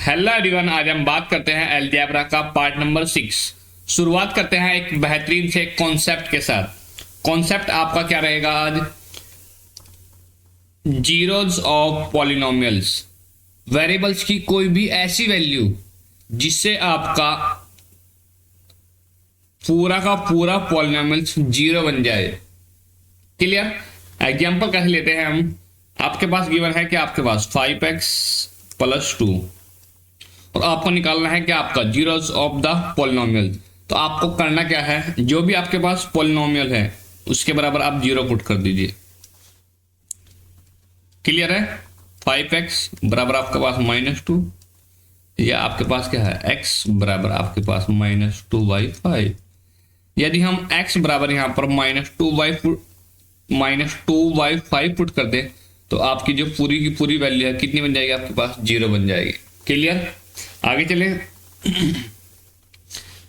Hello everyone, आज हम बात करते हैं अलजेब्रा का पार्ट नंबर 6। शुरुआत करते हैं एक बेहतरीन से कॉन्सेप्ट के साथ। कॉन्सेप्ट आपका क्या रहेगा आज? Zeros of polynomials. वेरिएबल्स की कोई भी ऐसी वैल्यू जिससे आपका पूरा का पूरा पॉलिनोमियल्स जीरो बन जाए। क्लियर? एग्जांपल कैसे लेते हैं हम? आपके पास गिवन है कि आपके पास 5x + 2 और आपको निकालना है कि आपका जीरोज ऑफ द पॉलिनोमियल। तो आपको करना क्या है, जो भी आपके पास पॉलिनोमियल है उसके बराबर आप जीरो पुट कर दीजिए। क्लियर है? 5x बराबर आपके पास -2 या आपके पास क्या है, x बराबर आपके पास -2/5। यदि हम x बराबर यहां पर -2/5 पुट कर दे तो आपकी जो पूरी की पूरी वैल्यू है कितनी बन जाएगी? आपके पास जीरो बन जाएगी। क्लियर? आगे चले।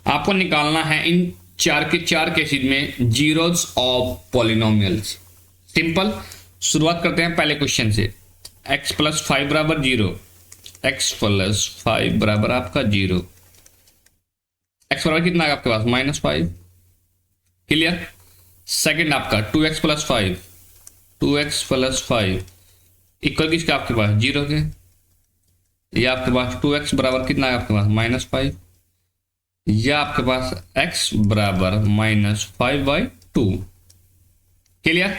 आपको निकालना है इन चार के चार केसेस में जीरोज ऑफ पॉलिनोमियल्स। सिंपल। शुरुआत करते हैं पहले क्वेश्चन से। x + 5 बराबर 0, x + 5 बराबर आपका 0। x बराबर कितना है आपके पास? -5। क्लियर? सेकंड आपका 2x + 5, 2x + 5 इक्वल किसका आपके पास? 0 के। या आपके पास 2x बराबर कितना है आपके पास? -5। या आपके पास x बराबर -5/2। क्लियर?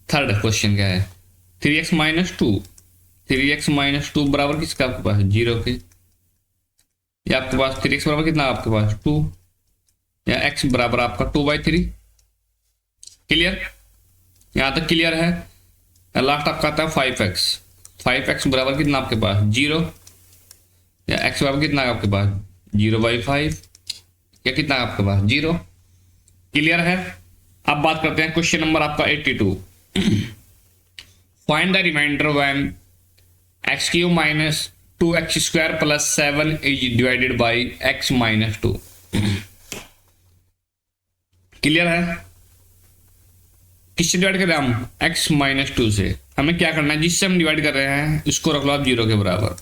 थर्ड क्वेश्चन क्या है? 3x - 2, 3x - 2 बराबर किसका आपके पास? 0 के। या आपके पास 3x बराबर कितना है आपके पास? 2। या x बराबर आपका 2/3। क्लियर? यहां तक क्लियर है? लास्ट आपका आता है 5x, 5x बराबर कितना आपके पास? 0। या x बराबर कितना है आपके पास? 0/5। या कितना है आपके पास? 0। क्लियर है? अब बात करते हैं क्वेश्चन नंबर आपका 82। Find the remainder when x³ - 2x² + 7 is divided by x - 2। Clear है? किससे डिवाइड कर रहे हैं हम? x - 2 से। हमें क्या करना है, जिससे हम डिवाइड कर रहे हैं इसको रख लो आप 0 के बराबर।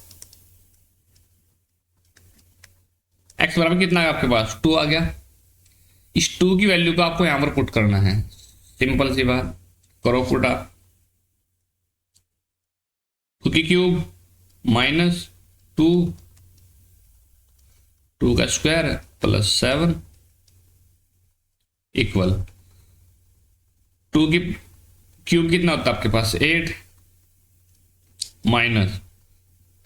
x बराबर कितना है आपके पास? 2 आ गया। इस 2 की वैल्यू को आपको यहां पर पुट करना है। सिंपल सी बात, करो पुटा। 2³ -2, 2 का स्क्वायर + 7 इक्वल 2 की क्यूब कितना होता है आपके पास? 8 माइनस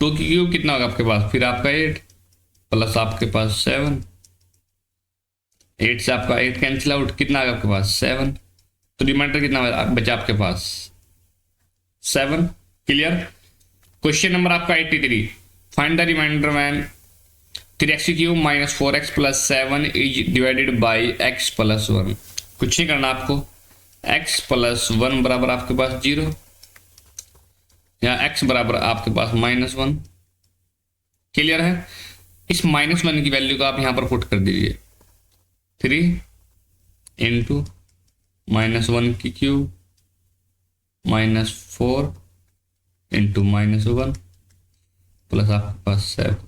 2 की क्यूब कितना होगा आपके पास? फिर आपका 8 प्लस आपके पास 7। 8 से आपका 8 कैंसिल आउट, कितना आएगा आपके पास? 7। तो रिमाइंडर कितना बचा आपके पास? 7। क्लियर? क्वेश्चन नंबर आपका 83। Find the remainder when 3x³ - 4x + 7 is divided by x + 1। कुछ नहीं करना आपको। x + 1 बराबर आपके पास 0 या x बराबर आपके पास -1। क्लियर है? इस -1 की वैल्यू को आप यहां पर पुट कर दीजिए। 3 × -1 की क्यूब -4 × -1 प्लस आपके पास 7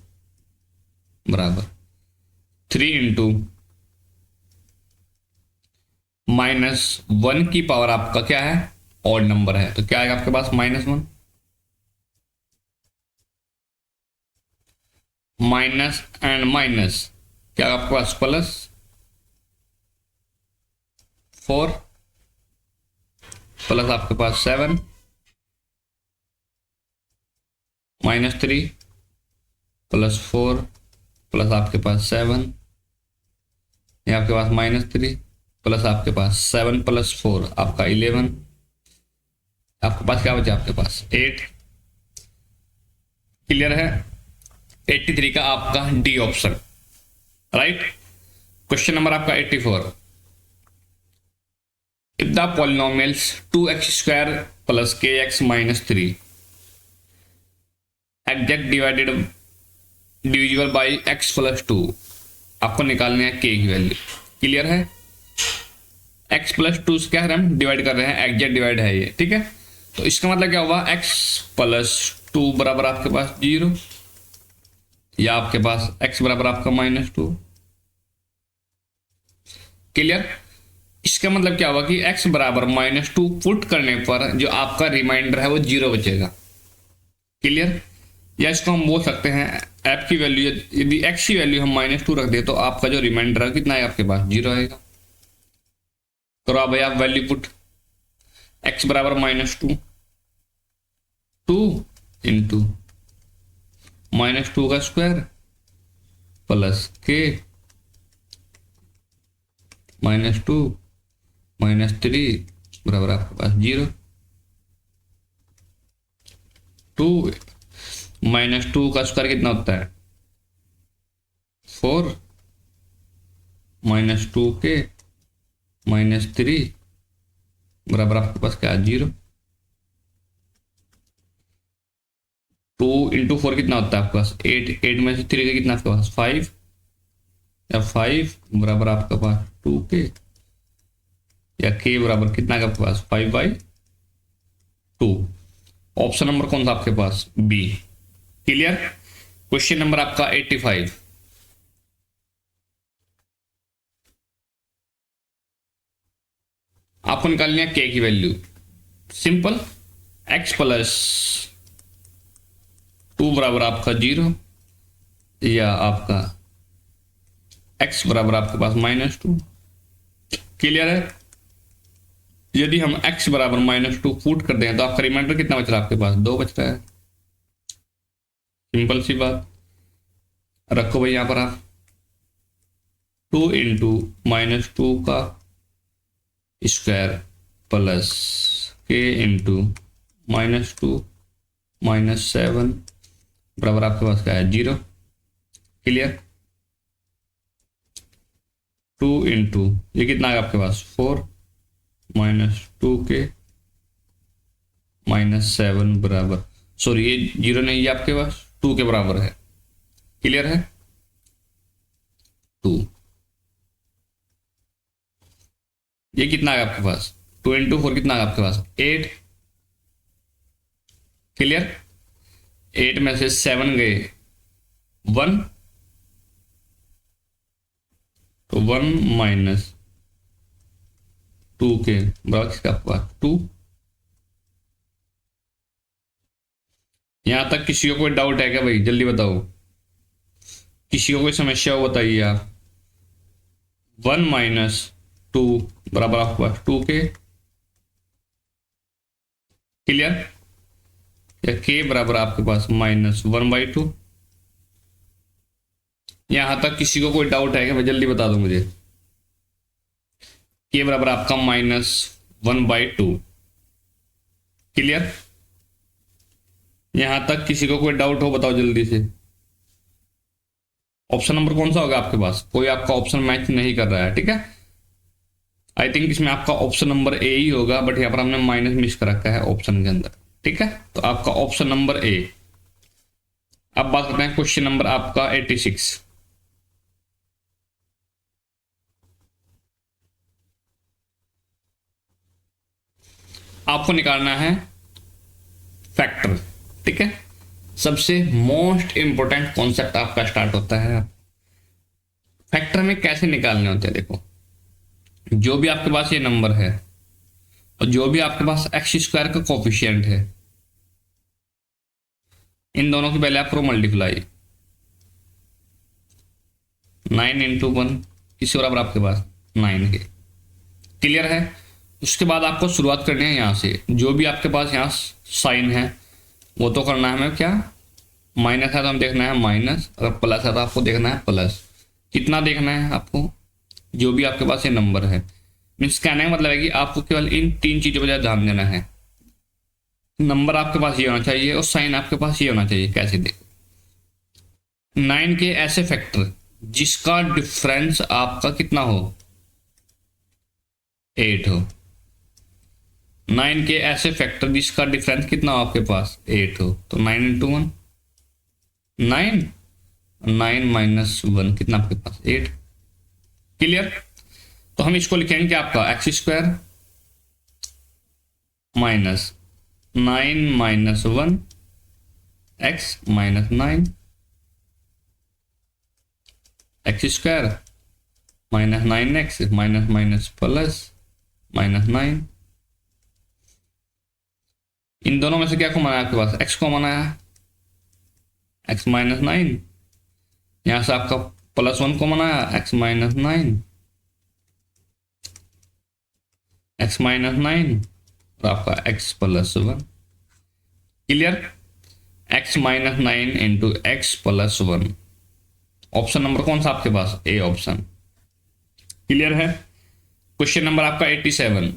बराबर 3 × -1 की पावर आपका क्या है? ऑड नंबर है, तो क्या आएगा आपके पास? -1 माइनस एंड माइनस क्या आपके पास? +4 प्लस आपके पास 7 -3 +4 प्लस आपके पास 7। ये आपके पास -3 प्लस आपके पास 7 + 4 आपका 11। आपके पास क्या बचा? आपके पास 8। क्लियर है? 83 का आपका D option right. Question number आपका 84। If the polynomials 2x² + kx - 3 exact divisible by x + 2, आपको निकालने हैं k की वैल्यू। क्लियर है? x + 2 से क्या है, हम डिवाइड कर रहे हैं, एग्जैक्ट डिवाइड है ये। ठीक है, तो इसका मतलब क्या होगा? x + 2 बराबर आपके पास 0 या आपके पास x बराबर आपका -2। क्लियर। इसका मतलब क्या हुआ कि x बराबर -2 पुट करने पर जो आपका रिमाइंडर है वो 0 बचेगा। क्लियर। या इसको हम बोल सकते हैं f की वैल्यू, यदि x की वैल्यू हम -2 रख दे तो आपका जो रिमाइंडर है कितना है आपके पास 0 आएगा। करो आप भाई आप वैल्यू पुट, x बराबर -2, 2 इंटू -2 का स्क्वायर प्लस k -2 -3 बराबर आपके पास 0। 2 -2 का स्क्वायर कितना होता है 4 -2k -3 बराबर आपके पास क्या है 0। 2 इंटू 4 कितना होता है आपके पास 8, 8 में से 3 का कितना आपके पास 5, या 5 बराबर आपके पास 2k, या k बराबर कितना का आपके पास 5/2। ऑप्शन नंबर कौन सा आपके पास बी। क्लियर। क्वेश्चन नंबर आपका 85। आपको निकालनी है k की वैल्यू। सिंपल, x प्लस 2 बराबर आपका 0, या आपका x बराबर आपके पास -2। क्लियर है। यदि हम x बराबर -2 पुट कर दें तो आपका रिमाइंडर कितना बच रहा है आपके पास 2 बच रहा है। सिंपल सी बात। रखो भाई यहां पर आप 2 इंटू -2 का स्क्वायर प्लस k इंटू -2 -7 बराबर आपके पास क्या है 0। क्लियर। 2 इंटू ये कितना है आपके पास 4 -2k -7 बराबर, सॉरी ये 0 नहीं, ये आपके पास 2 के बराबर है। क्लियर है। 2 ये कितना है आपके पास 2 इंटू 4 कितना है आपके पास 8। क्लियर। 8 में से 7 गए 1, तो 1 -2k बराबर किसका आपके पास 2। यहां तक किसी को कोई डाउट है क्या भाई, जल्दी बताओ। किसी को कोई समस्या हो बताइए आप। 1 -2 बराबर आपके पास 2k। क्लियर। या k बराबर आपके पास -1/2। यहां तक किसी को कोई डाउट है क्या भाई, जल्दी बता दो मुझे। k बराबर आपका -1/2। क्लियर। यहां तक किसी को कोई डाउट हो बताओ जल्दी से। ऑप्शन नंबर कौन सा होगा आपके पास, कोई आपका ऑप्शन मैच नहीं कर रहा है। ठीक है। आई थिंक इसमें आपका ऑप्शन नंबर ए ही होगा, बट यहाँ पर हमने माइनस मिस कर रखा है ऑप्शन के अंदर। ठीक है। तो आपका ऑप्शन नंबर ए। अब बात करते हैं क्वेश्चन नंबर आपका 86। आपको निकालना है फैक्टर। ठीक है। सबसे मोस्ट इंपोर्टेंट कॉन्सेप्ट आपका स्टार्ट होता है। फैक्टर में कैसे निकालने होते हैं, देखो जो भी आपके पास ये नंबर है और जो भी आपके पास x² का कोफिशिएंट है, इन दोनों की पहले आप करो मल्टीप्लाई। 9 इंटू 1 किसी बराबर आपके पास 9 के। क्लियर है। उसके बाद आपको शुरुआत करनी है यहाँ से, जो भी आपके पास यहाँ साइन है वो तो करना है हमें क्या, माइनस है तो हम देखना है माइनस, अगर प्लस है तो आपको देखना है प्लस। कितना देखना है आपको, जो भी आपके पास ये नंबर है। मीन्स कहने का मतलब है कि आपको केवल इन 3 चीज़ों पर ध्यान देना है। नंबर आपके पास ये होना चाहिए और साइन आपके पास ये होना चाहिए। कैसे देखो 9 के ऐसे फैक्टर जिसका डिफरेंस आपका कितना हो 8 हो। 9 के ऐसे फैक्टर जिसका डिफरेंस कितना हो आपके पास 8 हो। तो 9 इंटू 1 9, 9 माइनस 1 कितना आपके पास 8। क्लियर। तो हम इसको लिखेंगे आपका x² minus 9 minus 1 x minus 9 x square minus 9x minus minus plus minus 9। इन दोनों में से क्या कॉमन आया आपके पास? x कॉमन आया, x माइनस 9। यहां से आपका प्लस 1 कॉमन आया, x माइनस 9, x माइनस 9 और आपका x plus 1। Clear? x minus 9 into x plus 1। Option number कौन सा आपके पास? A option. क्लियर है? क्वेश्चन नंबर आपका 87।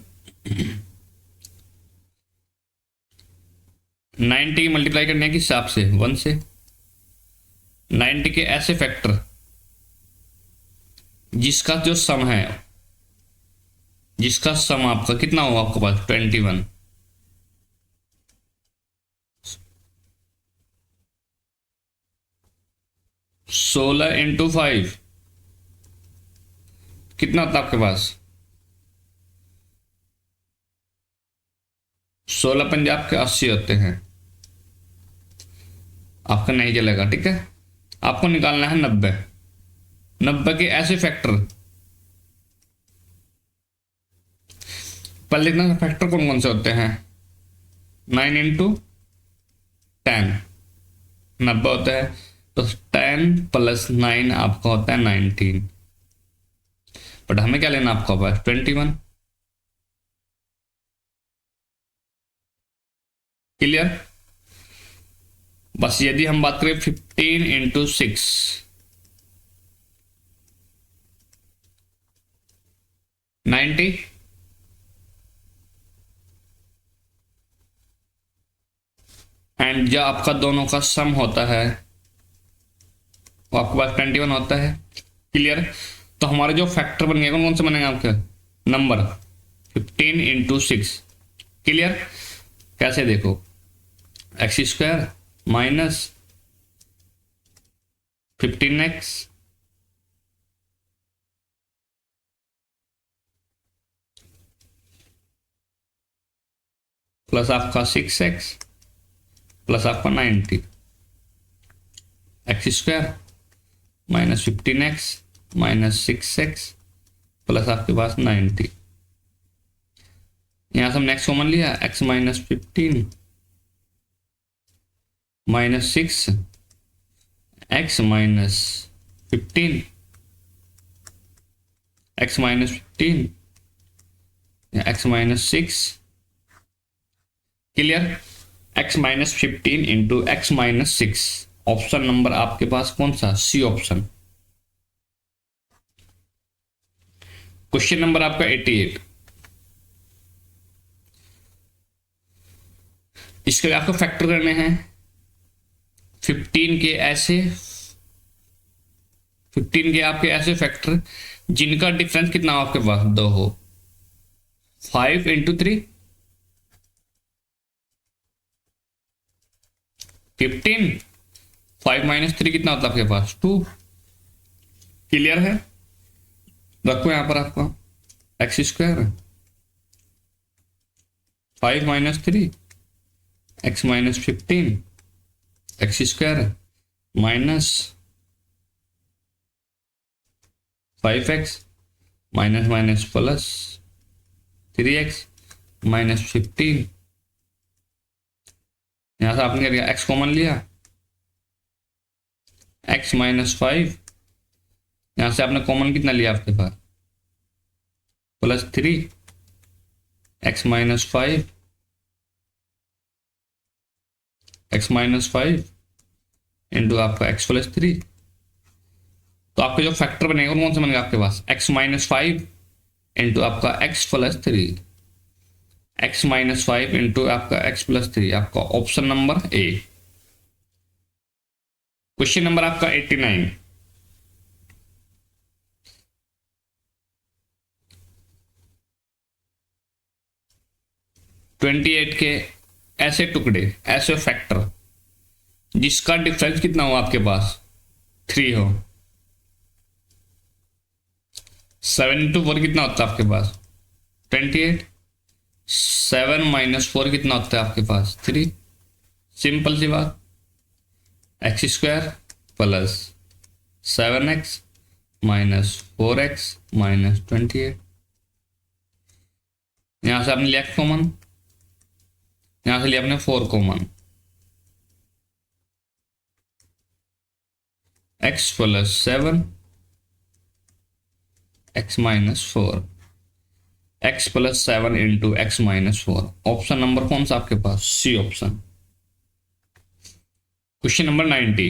90 मल्टीप्लाई करने के हिसाब से 1 से 90 के ऐसे फैक्टर जिसका जो सम है, जिसका सम आपका कितना होगा आपके पास? 21। 16 इंटू 5 कितना होता है आपके पास? 16 पंजाब के 80 होते हैं। आपका नहीं चलेगा, ठीक है। आपको निकालना है 90। 90 के ऐसे फैक्टर, पहले लिखना फैक्टर कौन कौन से होते हैं? 9 इंटू 10 90 होता है, तो 10 प्लस 9 आपका होता है 19। बट हमें क्या लेना आपका पास? 21। क्लियर? बस यदि हम बात करें 15 इंटू 6 90, एंड जो आपका दोनों का सम होता है वो आपके पास 21 होता है। क्लियर? तो हमारे जो फैक्टर बन गए कौन कौन से बनेंगे आपके? Number 15 into 6। क्लियर? कैसे देखो, x square minus 15x plus आपका 6x प्लस आपका 90। X square minus 15x minus 6x plus आपके पास 90। यहां से हमने x कॉमन लिया, x minus 15 minus 6 x minus 15 x minus 15 x minus 6। Clear? x minus 15 into x minus 6। Option number आपके पास कौन सा? सी ऑप्शन। क्वेश्चन नंबर आपका 88। इसके आपको फैक्टर करने हैं 15 के ऐसे, 15 के आपके ऐसे फैक्टर जिनका डिफरेंस कितना हो आपके पास? 2 हो। 5 इंटू 3 15, 5 माइनस 3 कितना होता है आपके पास? 2। क्लियर है? रखो यहां पर आपका x square 5 minus 3 x minus 15 x square minus 5x minus minus plus 3x minus 15। यहां से आपने क्या लिया? x कॉमन लिया, x माइनस 5। यहां से आपने कॉमन कितना लिया आपके पास? Plus 3 x minus 5 x minus 5 into आपका x प्लस 3। तो आपके जो फैक्टर बनेगा कौन से बनेगा आपके पास? x माइनस 5 इंटू आपका x plus 3, x minus 5 into आपका x प्लस 3। आपका ऑप्शन नंबर ए। क्वेश्चन नंबर आपका 89। के ऐसे टुकड़े, ऐसे फैक्टर जिसका डिफरेंस कितना हो आपके पास? 3 हो। 7 इंटू 4 कितना होता है आपके पास? 28। 7 माइनस 4 कितना होता है आपके पास? 3। सिंपल सी बात, x square plus 7x -4x -28। यहां से आपने लिया कॉमन, यहां से लिया आपने 4 common, x + 7 x -4, x + 7 into x -4। Option number कौन सा आपके पास? C option. क्वेश्चन नंबर 90,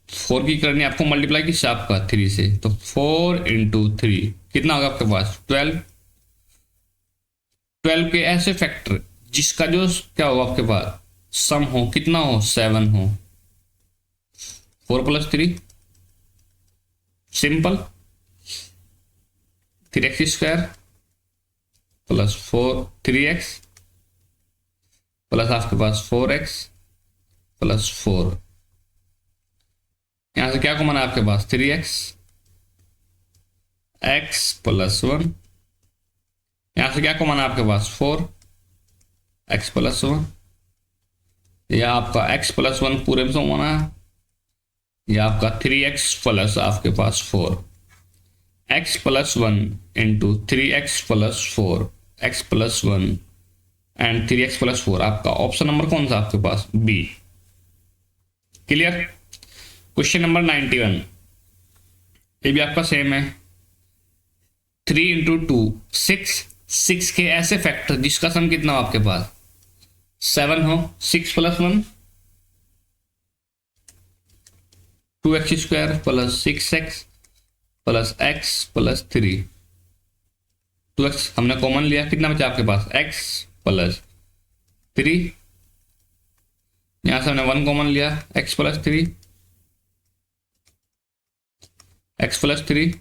4 की करनी आपको मल्टीप्लाई किससे? आपका 3 से, तो 4 इंटू 3 कितना होगा आपके पास? 12। 12 के ऐसे फैक्टर जिसका जो क्या हो आपके पास सम हो, कितना हो? 7 हो। 4 + 3 सिंपल, 3x² + 4 3x प्लस आपके पास 4x + 4। यहां से क्या कॉमन है आपके पास? 3x, x + 1। यहां से क्या कॉमन है आपके पास? 4 x + 1। या आपका x + 1 पूरे में कॉमन है, या आपका 3x प्लस आपके पास 4, x + 1 into 3x + 4, x + 1 and 3x + 4। आपका ऑप्शन नंबर कौन सा आपके पास? बी। क्लियर। क्वेश्चन नंबर 91, ये भी आपका सेम है। 3 इंटू 2 6, 6 के ऐसे फैक्टर जिसका सम कितना हो आपके पास? 7 हो। 6 + 1 2x² + 6x + x + 3। 2x हमने कॉमन लिया, कितना बचा आपके पास? x + 3। यहां से हमने 1 कॉमन लिया, x + 3, x + 3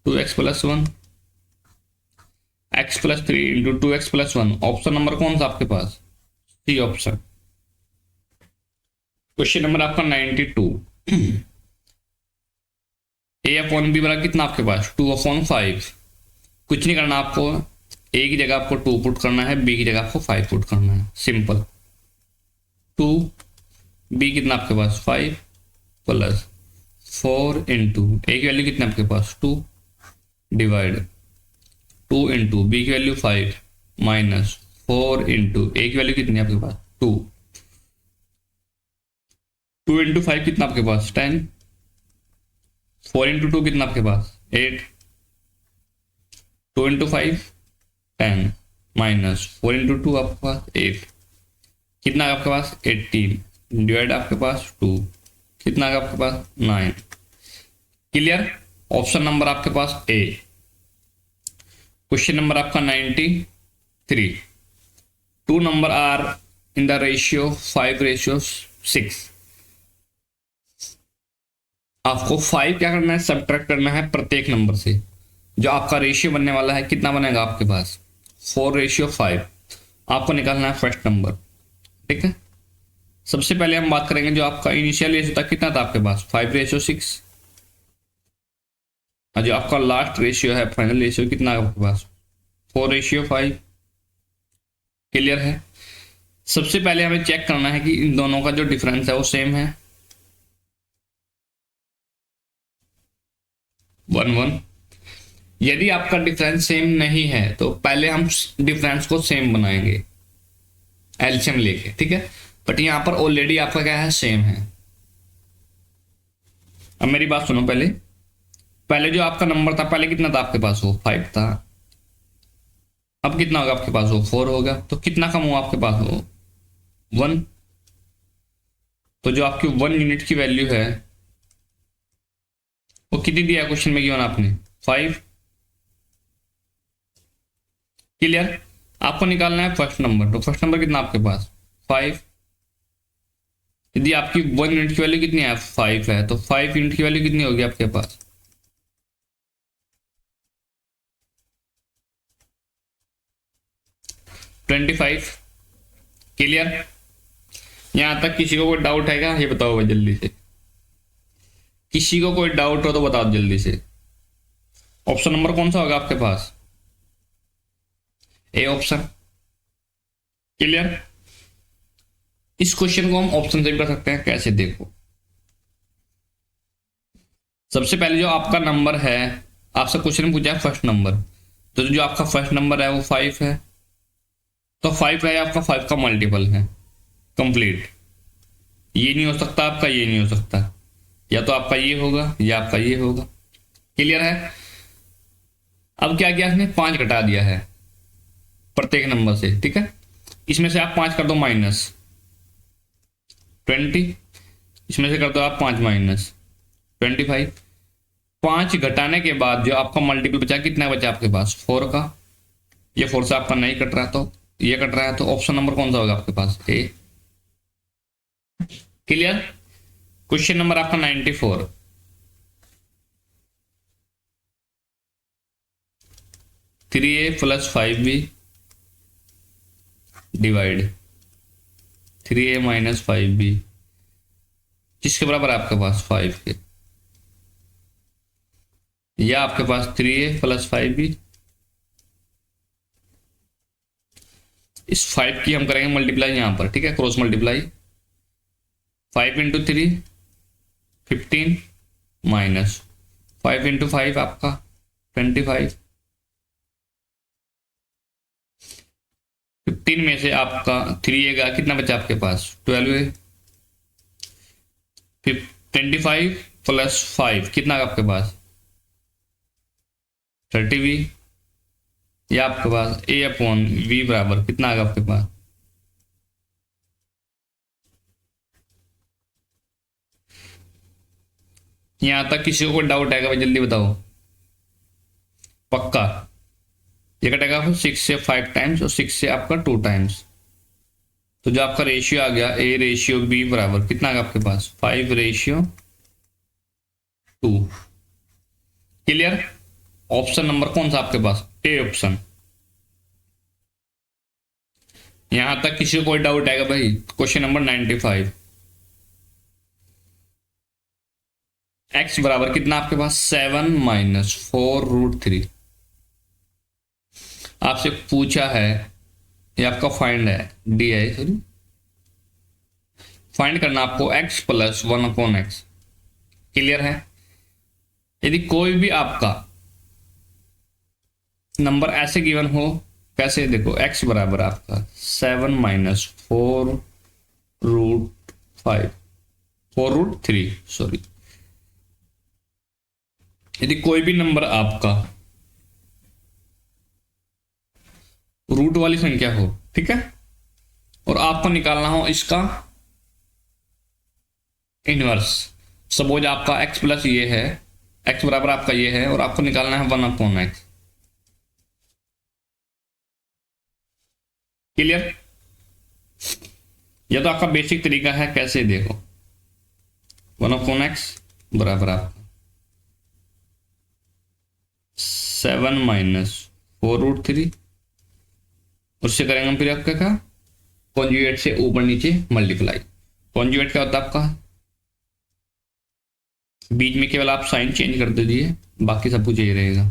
2x + 1, x + 3 into 2x + 1। Option number कौन सा आपके पास? C option. क्वेश्चन नंबर आपका 92, a/b बराबर कितना आपके पास? 2/5। कुछ नहीं करना आपको, a की जगह आपको 2 पुट करना है, b की जगह आपको 5 पुट करना है। सिंपल, 2 b कितना आपके पास? 5 + 4 इंटू a की वैल्यू कितना आपके पास? 2 डिवाइड 2 इंटू b की वैल्यू 5 माइनस 4 इंटू a की वैल्यू कितनी आपके पास? 2। 2 इंटू 5 कितना आपके पास? 10। 4 इंटू 2 कितना आपके पास? 8। 2 इंटू 5 10 माइनस 4 इंटू 2 आपके पास 8। कितना है आपके पास? 18 डिवाइड आपके पास 2, कितना है आपके पास? 9। क्लियर। ऑप्शन नंबर आपके पास ए। क्वेश्चन नंबर आपका 93, 2 number are in the ratio 5:6। आपको 5 क्या करना है? सब्ट्रैक्ट करना है प्रत्येक नंबर से। जो आपका रेशियो बनने वाला है कितना बनेगा आपके पास? 4:5। आपको निकालना है फर्स्ट नंबर, ठीक है। सबसे पहले हम बात करेंगे जो आपका इनिशियल रेशियो था, कितना था आपके पास? 5:6। और जो आपका लास्ट रेशियो है, फाइनल रेशियो, कितना है आपके पास? 4:5। क्लियर है। सबसे पहले हमें चेक करना है कि इन दोनों का जो डिफरेंस है वो सेम है। 1 1। यदि आपका डिफरेंस सेम नहीं है तो पहले हम डिफरेंस को सेम बनाएंगे एलसीएम लेके, ठीक है। बट यहां पर ऑलरेडी आपका क्या है? सेम है। अब मेरी बात सुनो, पहले पहले जो आपका नंबर था, पहले कितना था आपके पास? वो 5 था। अब कितना होगा आपके पास? वो 4 होगा। तो कितना कम हुआ आपके पास? वो 1। तो जो आपकी 1 यूनिट की वैल्यू है वो कितनी दिया क्वेश्चन में गिवन आपने? 5। क्लियर। आपको निकालना है फर्स्ट नंबर। तो फर्स्ट नंबर कितना आपके पास? 5। यदि आपकी 1 यूनिट की वैल्यू कितनी है? 5 है, तो 5 यूनिट की वैल्यू कितनी होगी आपके पास? 25। क्लियर। यहां तक किसी को कोई डाउट है क्या? ये बताओ भाई जल्दी से, किसी को कोई डाउट हो तो बताओ जल्दी से। ऑप्शन नंबर कौन सा होगा आपके पास? A option. क्लियर। इस क्वेश्चन को हम ऑप्शन से भी कर सकते हैं। कैसे देखो, सबसे पहले जो आपका नंबर है, आपसे क्वेश्चन पूछा है फर्स्ट नंबर, तो जो आपका फर्स्ट नंबर है वो 5 है, तो 5 है आपका 5 का मल्टीपल है, कंप्लीट। ये नहीं हो सकता आपका, ये नहीं हो सकता, या तो आपका ये होगा या आपका ये होगा। क्लियर है। अब क्या किया इसने, 5 घटा दिया है प्रत्येक नंबर से, ठीक है। इसमें से आप 5 कर दो -20, इसमें से कर दो आप 5 -25। 5 घटाने के बाद जो आपका मल्टीपल बचा, कितना बचा आपके पास, 4 का। ये 4 से आपका नहीं कट रहा, तो ये कट रहा है, तो ऑप्शन नंबर कौन सा होगा आपके पास, ए। क्लियर। क्वेश्चन नंबर आपका 94, 3a + 5b divide 3a - 5b, किसके बराबर है आपके पास, 5 के, या आपके पास 3a + 5b। इस 5 की हम करेंगे मल्टीप्लाई यहां पर, ठीक है, क्रॉस मल्टीप्लाई। 5 × 3 15 -5 × 5 आपका 25। 15 में से आपका 3a का कितना बचा आपके पास, 12a। 25 + 5 कितना आपके पास, 30b, या आपके पास a/v बराबर कितना आएगा आपके पास, यहां तक किसी को डाउट आएगा भाई जल्दी बताओ, पक्का। ये कटेगा फिर 6 से 5 टाइम्स और 6 से आपका 2 टाइम्स, तो जो आपका रेशियो आ गया a/b बराबर कितना आएगा आपके पास, 5/2। क्लियर। ऑप्शन नंबर कौन सा आपके पास, ए ऑप्शन। यहां तक किसी को कोई डाउट आएगा भाई, क्वेश्चन नंबर 95। x बराबर कितना आपके पास, 7 - 4√3। आपसे पूछा है, ये आपका फाइंड है, डी है सॉरी, फाइंड करना आपको x + 1/x। क्लियर है। यदि कोई भी आपका नंबर ऐसे गिवन हो, कैसे देखो, x बराबर आपका 7 - 4√3 सॉरी। यदि कोई भी नंबर आपका रूट वाली संख्या हो, ठीक है, और आपको निकालना हो इसका इनवर्स, सपोज आपका x प्लस ये है, x बराबर आपका ये है, और आपको निकालना है 1/x। क्लियर। यह तो आपका बेसिक तरीका है, कैसे देखो, 1/x बराबर आपका 7 - 4√3, उससे करेंगे हम फिर आपका क्या, कॉन्जुगेट से ऊपर नीचे मल्टीप्लाई। कॉन्जुगेट क्या होता है आपका, बीच में केवल आप साइन चेंज कर दीजिए, बाकी सब कुछ यही रहेगा।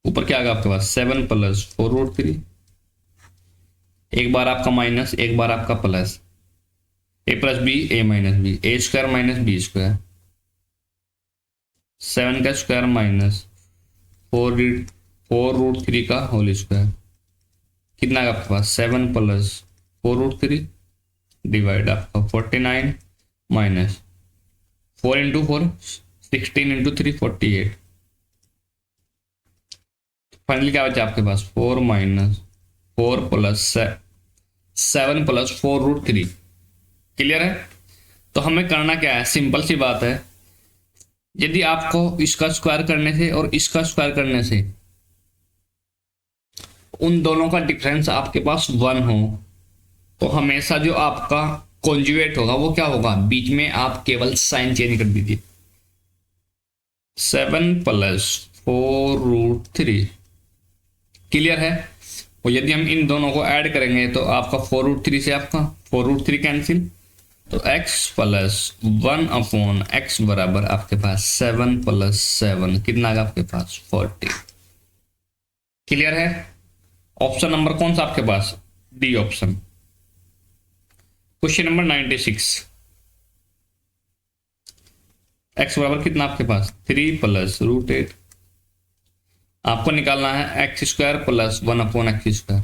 ऊपर क्या आएगा आपके पास, 7 + 4√3, एक बार आपका माइनस, एक बार आपका plus, a + b a - b, a² - b², 7 का स्क्वायर माइनस 4√3 का होल स्क्वायर, कितना आएगा आपके पास, 7 + 4√3 डिवाइड आपका 49 माइनस 4 × 4 16 × 3 48। फाइनली क्या बचा आपके पास, 4 - 4 + 7 + 4√3। क्लियर है। तो हमें करना क्या है, सिंपल सी बात है, यदि आपको इसका स्क्वायर करने से और इसका स्क्वायर करने से उन दोनों का डिफरेंस आपके पास 1 हो, तो हमेशा जो आपका कॉन्जुगेट होगा वो क्या होगा, बीच में आप केवल साइन चेंज कर दीजिए, 7 + 4√3। क्लियर है। और यदि हम इन दोनों को ऐड करेंगे तो आपका 4√3 से आपका 4√3 कैंसिल, तो x + 1/x बराबर आपके पास 7 + 7 कितना आएगा आपके पास, 40। क्लियर है। ऑप्शन नंबर कौन सा आपके पास? D option. Question number 96। X बराबर कितना आपके पास? 3 + √8। आपको निकालना है x² + 1/x²।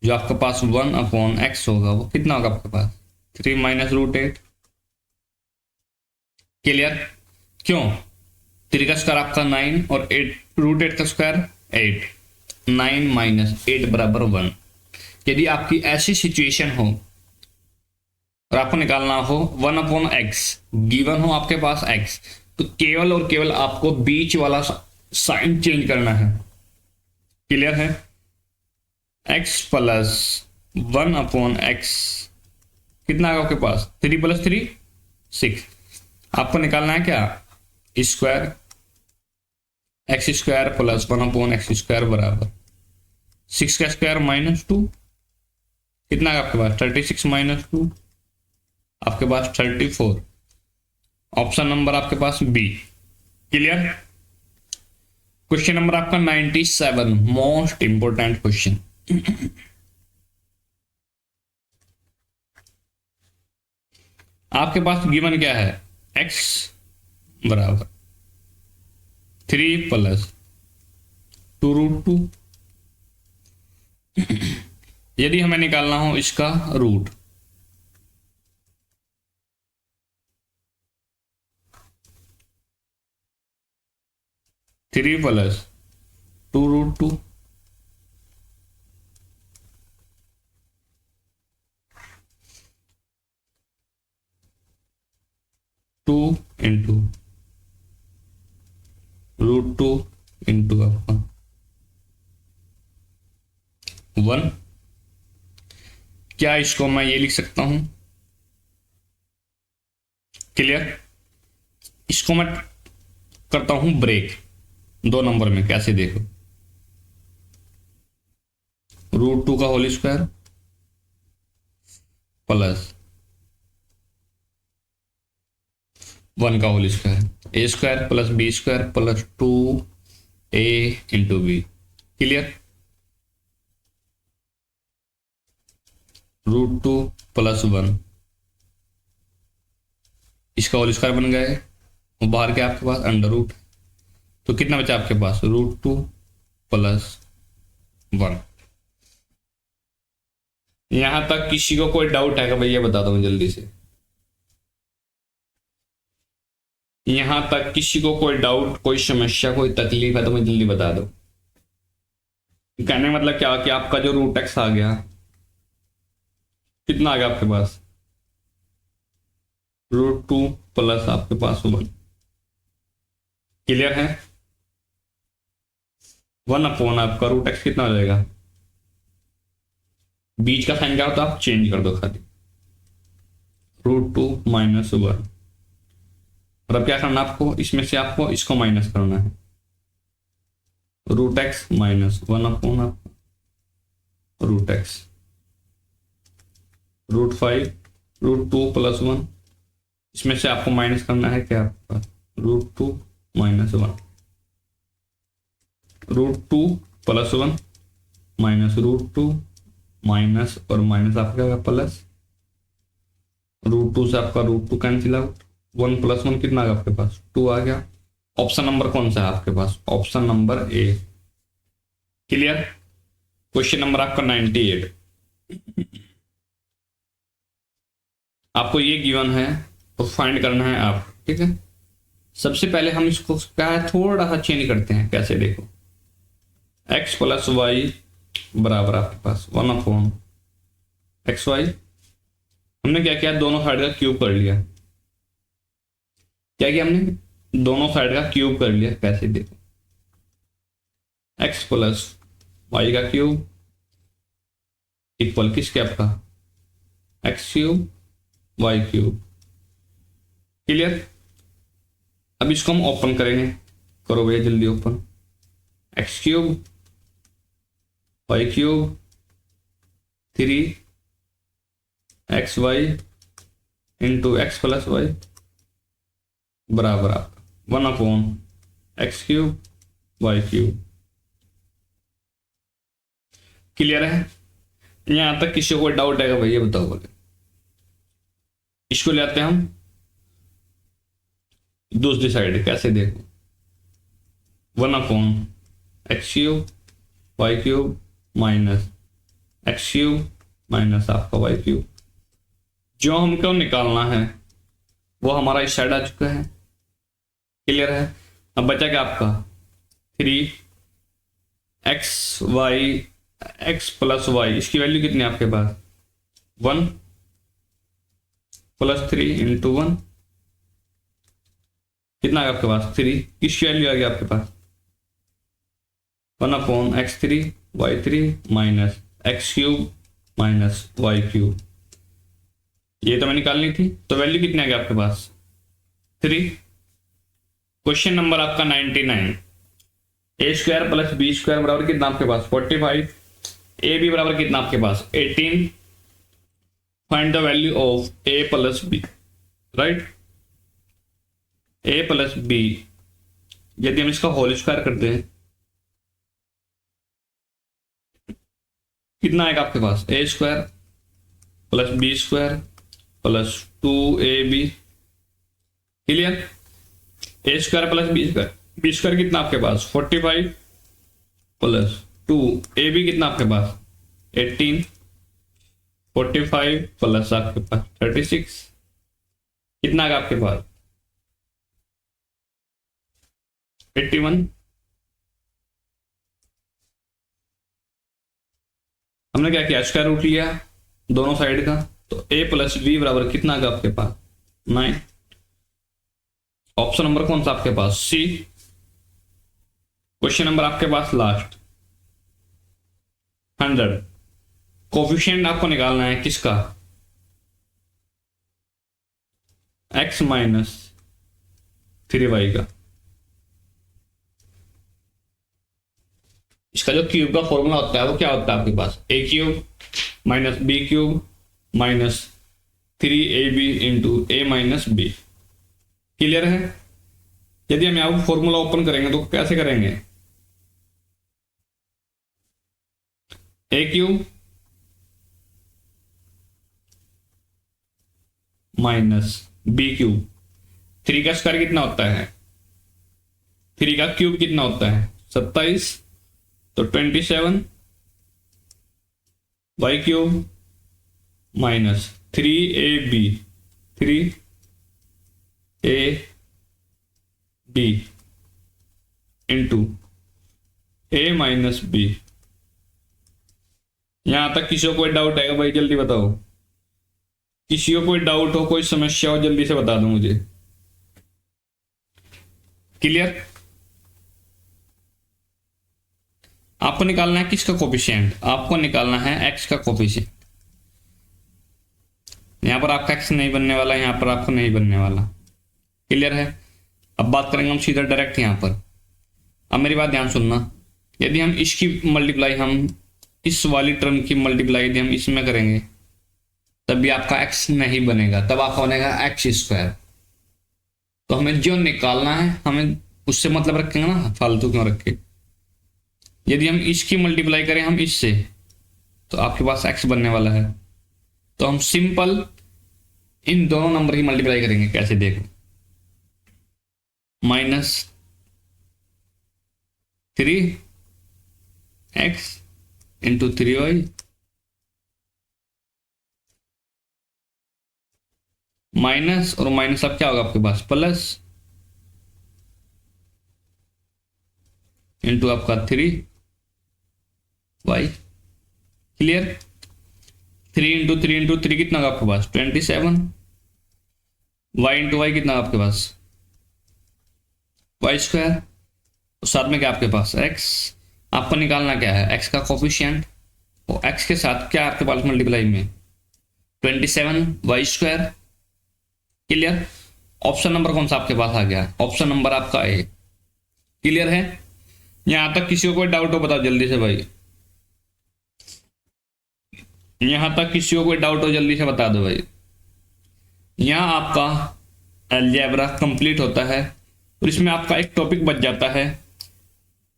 जो आपके पास 1/x होगा वो कितना होगा आपके पास? 3 - √8। क्लियर? क्यों? 3 का स्क्वायर आपका 9 और 8 √8 का स्क्वायर 8। 9 - 8 = 1। यदि आपकी ऐसी सिचुएशन हो और आपको निकालना हो 1/x, गिवन हो आपके पास x, तो केवल और केवल आपको बीच वाला साइन चेंज करना है। क्लियर है? x + 1/x कितना आएगा आपके पास? 3 + 3 6। आपको निकालना है क्या? स्क्वायर x² + 1/x² बराबर 6 का स्क्वायर -2। कितना है आपके पास? 36 - 2 आपके पास 34। ऑप्शन नंबर आपके पास बी। क्लियर? क्वेश्चन नंबर आपका 97, मोस्ट इंपोर्टेंट क्वेश्चन। आपके पास गिवन क्या है? x बराबर 3 + 2√2। यदि हमें निकालना हो इसका रूट, थ्री + 2√2 2 × √2 × आपका 1। क्या इसको मैं ये लिख सकता हूं? क्लियर? इसको मैं करता हूं ब्रेक 2 नंबर में। कैसे देखो? √2 का होल स्क्वायर प्लस 1 का whole square, a² + b² + 2a × b। Clear? √2 + 1, इसका होल स्क्वायर बन गए, और बाहर के आपके पास अंडर रूट। तो कितना बचा आपके पास? √2 + 1। यहां तक किसी को कोई डाउट है क्या भैया? बता दो जल्दी से। यहां तक किसी को कोई डाउट, कोई समस्या, कोई तकलीफ है तो मुझे जल्दी बता दो। कहने मतलब क्या कि आपका जो √x आ गया, कितना आ गया आपके पास? √2 + आपके पास 1। क्लियर है? 1/ आपका √x कितना हो जाएगा? बीच का साइन क्या होता है? आप चेंज कर दो खाली। √2 - 1। और अब क्या करना आपको? इसमें से आपको इसको माइनस करना है। √x - 1/, √x, √5, √2 + 1। इसमें से आपको माइनस करना है क्या आपके पास? √2 - 1, √2 + 1 -√2 माइनस और माइनस आपका प्लस। √2 से आपका √2 कैंसिल आउट। 1 + 1 कितना आ गया आपके पास? 2 आ गया। ऑप्शन नंबर कौन सा है आपके पास? Option number A. Clear? Question number आपका 98। आपको ये गिवन है और फाइंड करना है आप। ठीक है? सबसे पहले हम इसको क्या है थोड़ा सा चेंज करते हैं। कैसे देखो? x + y बराबर आपके पास 1/xy। हमने क्या किया? दोनों साइड का क्यूब कर लिया। क्या किया हमने? दोनों साइड का क्यूब कर लिया। कैसे देखो? x + y का क्यूब इक्वल किसके आपका? x³ y³। क्लियर? अब इसको हम ओपन करेंगे। करो भैया जल्दी open. x³ y³ 3xy × x + y बराबर आपका 1/x³ y³। क्लियर है? यहां तक किसी को डाउट है भैया बताओ बोले। इसको ले आते हैं हम दूसरी साइड, कैसे देखो, 1/x³ y³ minus x³ minus आपका y³। जो हमको निकालना है वो हमारा इस साइड आ चुका है। क्लियर है? अब बचा क्या आपका 3xy x प्लस y, इसकी वैल्यू कितनी है आपके पास 1 + 3 × 1 कितना है आपके पास 3, किसकी वैल्यू आ गई आपके पास 1/x³ y³ minus x³ minus y³। ये तो मैं निकालनी थी, तो वैल्यू कितनी आ गई आपके पास 3। क्वेश्चन नंबर आपका 99, a² + b² बराबर कितना आपके पास 45, ab बराबर कितना आपके पास 18, find the value of a + b, right. a + b यदि हम इसका होल स्क्वायर करते हैं कितना आएगा आपके पास a² + b² + 2ab। Clear? a² + b² कितना आपके पास 45 + 2 ab कितना आपके पास 18, 45 प्लस आपके पास 36 कितना आएगा आपके पास 81। हमने क्या किया, स्क्वायर रूट लिया दोनों साइड का, तो a + b बराबर कितना आएगा आपके पास 9। ऑप्शन नंबर कौन सा आपके पास सी। क्वेश्चन नंबर आपके पास लास्ट 100, कोफिशिएंट आपको निकालना है किसका x - 3y का। इसका जो क्यूब का फॉर्मूला होता है वो क्या होता है आपके पास a³ - b³ minus 3ab × a - b। Clear है? यदि हम यहां फॉर्मूला ओपन करेंगे तो कैसे करेंगे, a³ माइनस b³, 3 का स्क्वायर कितना होता है 3 का क्यूब कितना होता है 27, तो 27 y³ minus 3ab 3ab into a - b। यहां तक किसी को कोई डाउट है भाई जल्दी बताओ, किसी को कोई डाउट हो कोई समस्या हो जल्दी से बता दो मुझे। क्लियर? आपको निकालना है किसका कोफिशिएंट, आपको निकालना है x का कोफिशिएंट। यहां पर आपका x नहीं बनने वाला, यहां पर आपको नहीं बनने वाला। क्लियर है? अब बात करेंगे हम सीधा डायरेक्ट यहां पर। अब मेरी बात ध्यान सुनना, यदि हम इसकी मल्टीप्लाई, हम इस वाली टर्म की मल्टीप्लाई यदि हम इसमें करेंगे तब भी आपका x नहीं बनेगा, तब आपका बनेगा x²। तो हमें जो निकालना है हमें उससे मतलब रखेंगे ना, फालतू क्यों रखे। यदि हम इसकी मल्टीप्लाई करें हम इससे तो आपके पास x बनने वाला है, तो हम सिंपल इन दोनों नंबर की मल्टीप्लाई करेंगे। कैसे देखो, -3x × 3y माइनस और माइनस अब क्या होगा आपके पास प्लस इंटू आपका 3y। क्लियर? 3 × 3 × 3 कितना होगा आपके पास 27, y × y कितना आपके पास y², साथ में क्या आपके पास x। आपको निकालना क्या है x का कोफिशिएंट, और x के साथ क्या आपके पास मल्टीप्लाई में 27y²। क्लियर? ऑप्शन नंबर कौन सा आपके पास आ गया, ऑप्शन नंबर आपका ए। क्लियर है? यहां तक किसी को कोई डाउट हो बताओ जल्दी से भाई, यहां तक किसी को कोई डाउट हो जल्दी से बता दो भाई। यहां आपका अलजेब्रा कंप्लीट होता है और इसमें आपका एक टॉपिक बच जाता है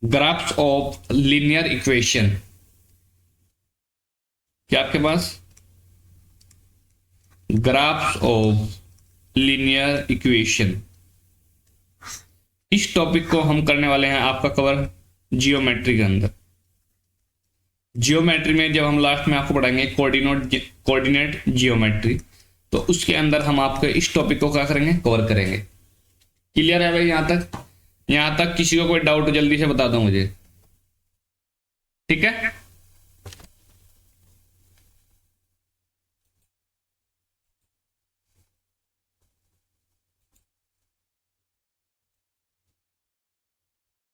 ग्राफ्स ऑफ लीनियर इक्वेशन। क्या आपके पास ग्राफ्स ऑफ लीनियर इक्वेशन। इस टॉपिक को हम करने वाले हैं आपका कवर जियोमेट्री के अंदर। जियोमेट्री में जब हम लास्ट में आपको पढ़ाएंगे कोऑर्डिनेट जियोमेट्री, तो उसके अंदर हम आपके इस टॉपिक को क्या करेंगे, कवर करेंगे। क्लियर है भाई? यहां तक किसी को कोई डाउट जल्दी से बता दो मुझे, ठीक है।